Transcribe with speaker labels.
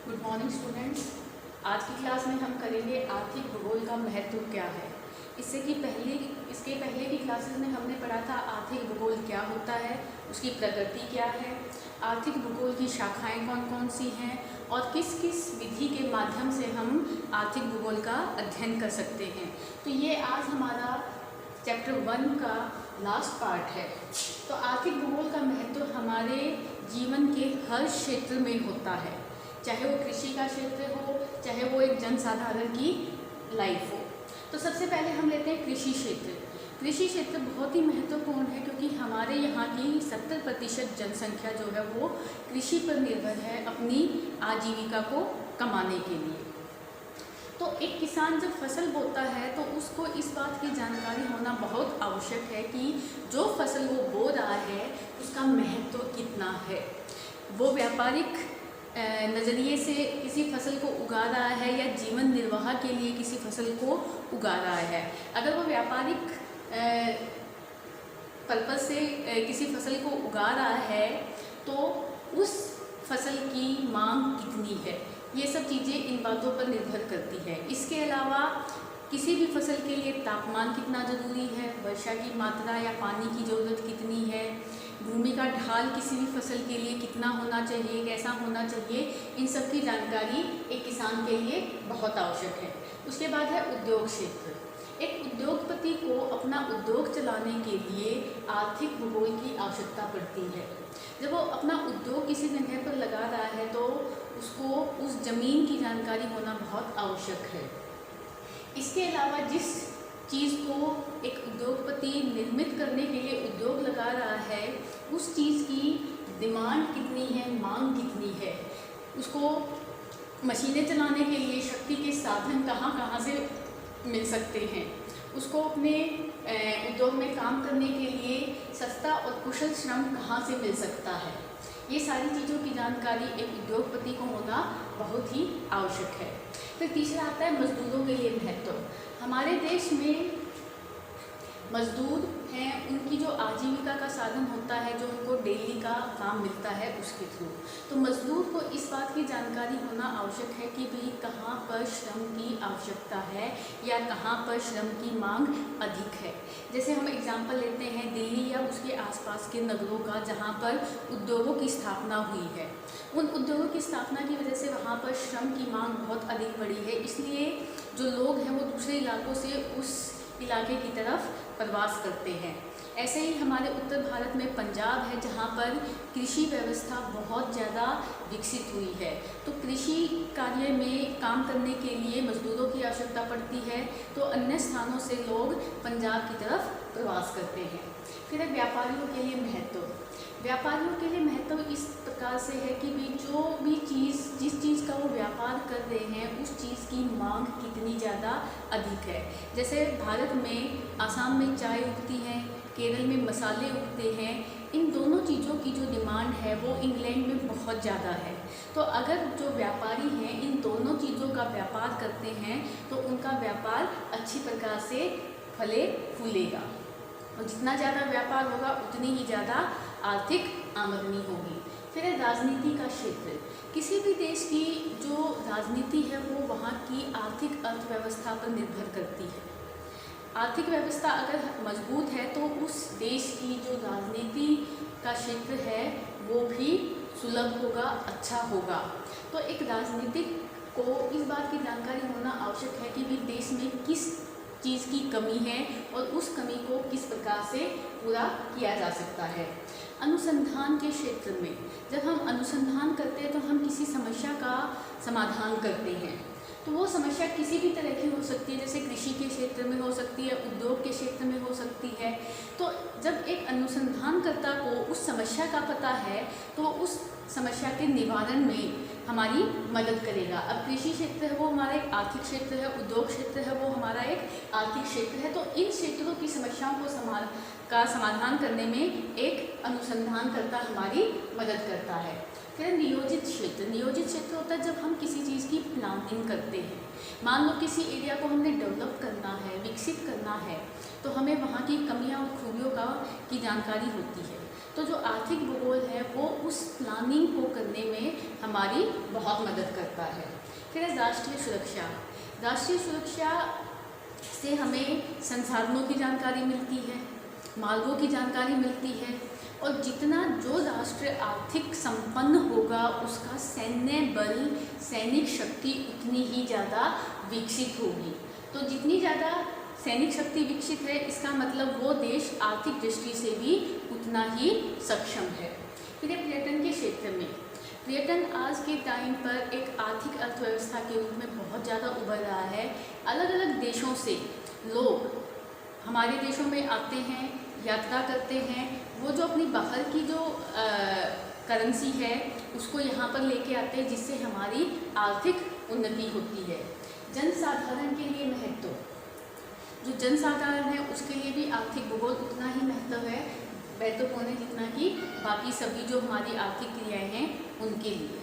Speaker 1: Good morning students. आज की class में हम करेंगे आर्थिक भूगोल का महत्व क्या है। इसके पहले की क्लासेस में हमने पढ़ा था आर्थिक भूगोल क्या होता है, उसकी प्रकृति क्या है, आर्थिक भूगोल की शाखाएं कौन कौन सी हैं और किस किस विधि के माध्यम से हम आर्थिक भूगोल का अध्ययन कर सकते हैं। तो ये आज हमारा चैप्टर 1 का लास्ट पार्ट है। तो आर्थिक भूगोल का महत्व हमारे जीवन के हर क्षेत्र में होता है, चाहे वो कृषि का क्षेत्र हो, चाहे वो एक जनसाधारण की लाइफ हो। तो सबसे पहले हम लेते हैं कृषि क्षेत्र। कृषि क्षेत्र बहुत ही महत्वपूर्ण है क्योंकि हमारे यहाँ की 70% जनसंख्या जो है वो कृषि पर निर्भर है अपनी आजीविका को कमाने के लिए। तो एक किसान जब फसल बोता है तो उसको इस बात की जानकारी होना बहुत आवश्यक है कि जो फसल वो बो रहा है उसका महत्व कितना है। वो व्यापारिक नज़रिए से किसी फसल को उगा रहा है या जीवन निर्वाह के लिए किसी फसल को उगा रहा है। अगर वो व्यापारिक पर्पज से किसी फसल को उगा रहा है तो उस फसल की मांग कितनी है, ये सब चीज़ें इन बातों पर निर्भर करती है। इसके अलावा किसी भी फसल के लिए तापमान कितना ज़रूरी है, वर्षा की मात्रा या पानी की ज़रूरत कितनी है, भूमि का ढाल किसी भी फसल के लिए कितना होना चाहिए, कैसा होना चाहिए, इन सब की जानकारी एक किसान के लिए बहुत आवश्यक है। उसके बाद है उद्योग क्षेत्र। एक उद्योगपति को अपना उद्योग चलाने के लिए आर्थिक भूगोल की आवश्यकता पड़ती है। जब वो अपना उद्योग किसी जगह पर लगा रहा है तो उसको उस ज़मीन की जानकारी होना बहुत आवश्यक है। इसके अलावा जिस चीज़ को एक उद्योगपति निर्मित करने के लिए उद्योग लगा रहा है उस चीज़ की डिमांड कितनी है, मांग कितनी है, उसको मशीनें चलाने के लिए शक्ति के साधन कहाँ कहाँ से मिल सकते हैं, उसको अपने उद्योग में काम करने के लिए सस्ता और कुशल श्रम कहाँ से मिल सकता है। ये सारी चीज़ों की जानकारी एक उद्योगपति को होना बहुत ही आवश्यक है। फिर तीसरा आता है मजदूरों के लिए महत्व। हमारे देश में मजदूर हैं, उनकी जो आजीविका का साधन होता है, जो उनको डेली का काम मिलता है उसके थ्रू, तो मजदूर को इस बात की जानकारी होना आवश्यक है कि भाई कहाँ पर श्रम की आवश्यकता है या कहाँ पर श्रम की मांग अधिक है। जैसे हम एग्जांपल लेते हैं दिल्ली या उसके आसपास के नगरों का, जहाँ पर उद्योगों की स्थापना हुई है। उन उद्योगों की स्थापना की वजह से वहाँ पर श्रम की मांग बहुत अधिक बढ़ी है, इसलिए जो लोग हैं वो दूसरे इलाकों से उस इलाके की तरफ प्रवास करते हैं। ऐसे ही हमारे उत्तर भारत में पंजाब है जहाँ पर कृषि व्यवस्था बहुत ज़्यादा विकसित हुई है। तो कृषि कार्य में काम करने के लिए मजदूरों की आवश्यकता पड़ती है, तो अन्य स्थानों से लोग पंजाब की तरफ प्रवास करते हैं। फिर है व्यापारियों के लिए महत्व। व्यापारियों के लिए महत्व इस प्रकार से है कि भी जो भी चीज़ जिस चीज़ का वो व्यापार कर रहे हैं उस चीज़ की मांग कितनी ज़्यादा अधिक है। जैसे भारत में आसाम में चाय उगती है, केरल में मसाले उगते हैं, इन दोनों चीज़ों की जो डिमांड है वो इंग्लैंड में बहुत ज़्यादा है। तो अगर जो व्यापारी हैं इन दोनों चीज़ों का व्यापार करते हैं तो उनका व्यापार अच्छी प्रकार से फले फूलेगा, और जितना ज़्यादा व्यापार होगा उतनी ही ज़्यादा आर्थिक आमदनी होगी। फिर है राजनीति का क्षेत्र। किसी भी देश की जो राजनीति है वो वहाँ की आर्थिक अर्थव्यवस्था पर निर्भर करती है। आर्थिक व्यवस्था अगर मजबूत है तो उस देश की जो राजनीति का क्षेत्र है वो भी सुलभ होगा, अच्छा होगा। तो एक राजनीतिक को इस बात की जानकारी होना आवश्यक है कि भी देश में किस चीज़ की कमी है और उस कमी को किस प्रकार से पूरा किया जा सकता है। अनुसंधान के क्षेत्र में जब हम अनुसंधान करते हैं तो हम किसी समस्या का समाधान करते हैं, तो वो समस्या किसी भी तरह की हो सकती है, जैसे कृषि के क्षेत्र में हो सकती है, उद्योग के क्षेत्र में हो सकती है। तो जब एक अनुसंधानकर्ता को उस समस्या का पता है तो उस समस्या के निवारण में हमारी मदद करेगा। अब कृषि क्षेत्र है वो हमारा एक आर्थिक क्षेत्र है, उद्योग क्षेत्र है वो हमारा एक आर्थिक क्षेत्र है। तो इन क्षेत्रों की समस्याओं को समाधान करने में एक अनुसंधानकर्ता हमारी मदद करता है। फिर नियोजित क्षेत्र। नियोजित क्षेत्र होता है जब हम किसी चीज़ की प्लानिंग करते हैं। मान लो किसी एरिया को हमने डेवलप करना है, विकसित करना है, तो हमें वहाँ की कमियाँ और खूबियों की जानकारी होती है। तो जो आर्थिक भूगोल है वो उस प्लानिंग को करने में हमारी बहुत मदद करता है। फिर है राष्ट्रीय सुरक्षा। राष्ट्रीय सुरक्षा से हमें संसाधनों की जानकारी मिलती है, मार्गों की जानकारी मिलती है, और जितना जो राष्ट्र आर्थिक संपन्न होगा उसका सैन्य बल, सैनिक शक्ति उतनी ही ज़्यादा विकसित होगी। तो जितनी ज़्यादा सैनिक शक्ति विकसित है, इसका मतलब वो देश आर्थिक दृष्टि से भी उतना ही सक्षम है। फिर पर्यटन के क्षेत्र में, पर्यटन आज के टाइम पर एक आर्थिक अर्थव्यवस्था के रूप में बहुत ज़्यादा उभर रहा है। अलग अलग देशों से लोग हमारे देशों में आते हैं, यात्रा करते हैं, वो जो अपनी बाहर की जो करेंसी है उसको यहाँ पर लेके आते हैं, जिससे हमारी आर्थिक उन्नति होती है। जनसाधारण के लिए महत्व, जो जनसाधारण है उसके लिए भी आर्थिक भूगोल उतना ही महत्वपूर्ण है जितना कि बाकी सभी जो हमारी आर्थिक क्रियाएं हैं उनके लिए।